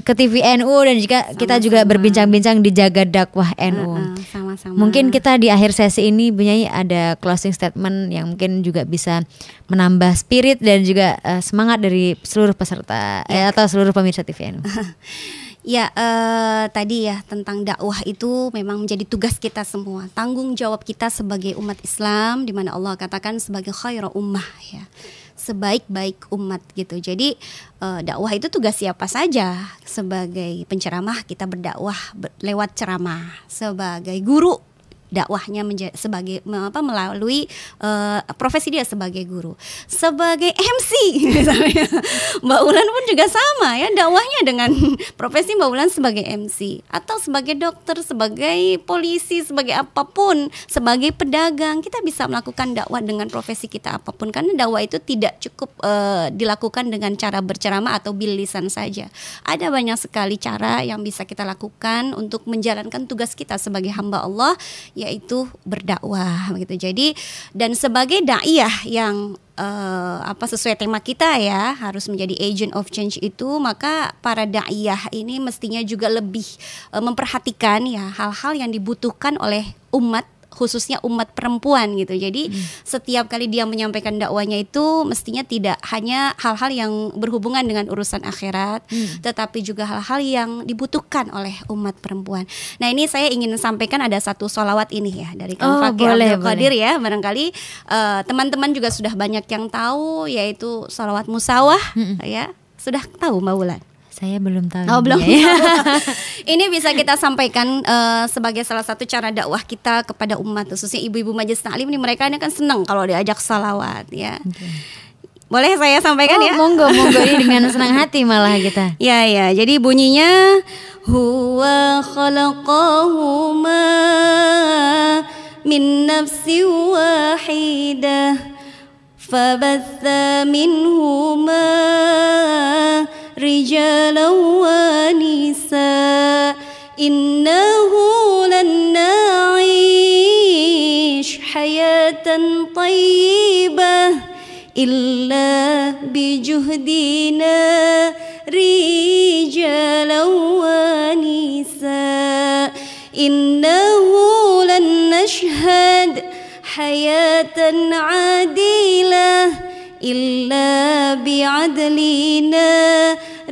ke TVNU dan juga kita juga berbincang-bincang di Jaga Dakwah NU. Sama-sama. Mungkin kita di akhir sesi ini Bu Nyai ada closing statement yang mungkin juga bisa menambah spirit dan juga semangat dari seluruh peserta atau seluruh pemirsa TVNU. Ya, tadi ya tentang dakwah itu memang menjadi tugas kita semua, tanggung jawab kita sebagai umat Islam, di mana Allah katakan sebagai khairu ummah ya, sebaik-baik umat gitu. Jadi dakwah itu tugas siapa saja. Sebagai penceramah kita berdakwah lewat ceramah, sebagai guru dakwahnya melalui profesi dia sebagai guru, sebagai MC misalnya Mbak Ulan pun juga sama ya, dakwahnya dengan profesi Mbak Ulan sebagai MC, atau sebagai dokter, sebagai polisi, sebagai apapun, sebagai pedagang, kita bisa melakukan dakwah dengan profesi kita apapun, karena dakwah itu tidak cukup dilakukan dengan cara berceramah atau bil lisan saja. Ada banyak sekali cara yang bisa kita lakukan untuk menjalankan tugas kita sebagai hamba Allah, yaitu berdakwah begitu. Jadi dan sebagai daiyah yang sesuai tema kita ya, harus menjadi agent of change itu, maka para daiyah ini mestinya juga lebih memperhatikan ya hal-hal yang dibutuhkan oleh umat, khususnya umat perempuan gitu. Jadi setiap kali dia menyampaikan dakwanya itu mestinya tidak hanya hal-hal yang berhubungan dengan urusan akhirat, tetapi juga hal-hal yang dibutuhkan oleh umat perempuan. Nah, ini saya ingin sampaikan ada satu sholawat ini ya dari Kang Fakih Abdul Qadir ya. Barangkali teman-teman juga sudah banyak yang tahu, yaitu sholawat musawah ya. Sudah tahu Mbak Wulan? Saya belum tahu. Belum. Ini bisa kita sampaikan sebagai salah satu cara dakwah kita kepada umat, khususnya ibu-ibu majelis taklim ini, mereka ini kan senang kalau diajak salawat ya. Boleh saya sampaikan ya? Monggo ini dengan senang hati malah kita. Ya, jadi bunyinya huwa khalaqahuma min nafsin wahidah fabatha minhuma rijalan wa nisa innahu lan na'ish hayatan tayyibah illa bijuhdina rijalan wa nisa innahu lan nashhad hayatan adilah illa bi'adlina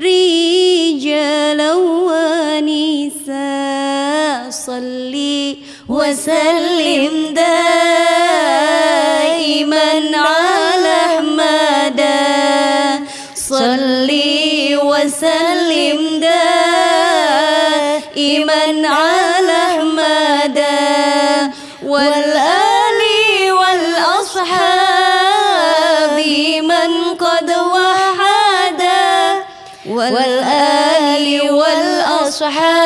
rijalan wa nisa salli wa sallim daiman ala ahmada salli wa sallim daiman من على أحمدا والآل والأصحاب من قد وحدا والآل والأصحاب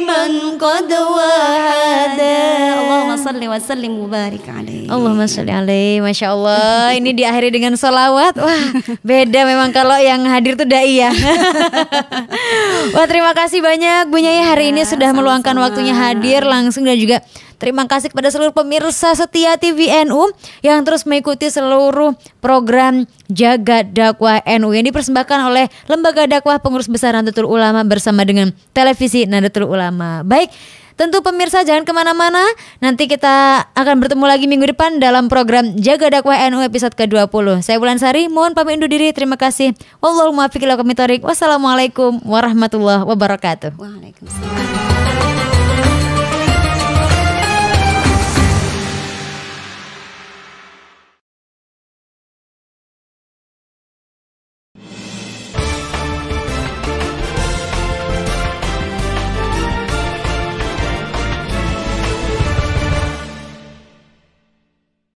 من قد وحدا اللهم صل وسلم وبارك عليه. Allahumma sholli alaihi. Masya Allah, ini diakhiri dengan sholawat. Wah, beda memang kalau yang hadir tuh dai ya. Wah, terima kasih banyak Bu Nyai hari ini sudah meluangkan waktunya hadir langsung, dan juga terima kasih kepada seluruh pemirsa setia TVNU yang terus mengikuti seluruh program Jaga Dakwah NU yang dipersembahkan oleh Lembaga Dakwah Pengurus Besar Nahdlatul Ulama bersama dengan Televisi Nahdlatul Ulama. Baik, tentu pemirsa jangan kemana-mana. Nanti kita akan bertemu lagi minggu depan dalam program Jaga Dakwah NU episode ke-20. Saya Wulan Sari, mohon pamit undur diri. Terima kasih. Wallahul muwaffiq ila aqwamit thoriq. Wassalamualaikum warahmatullahi wabarakatuh. Waalaikumsalam.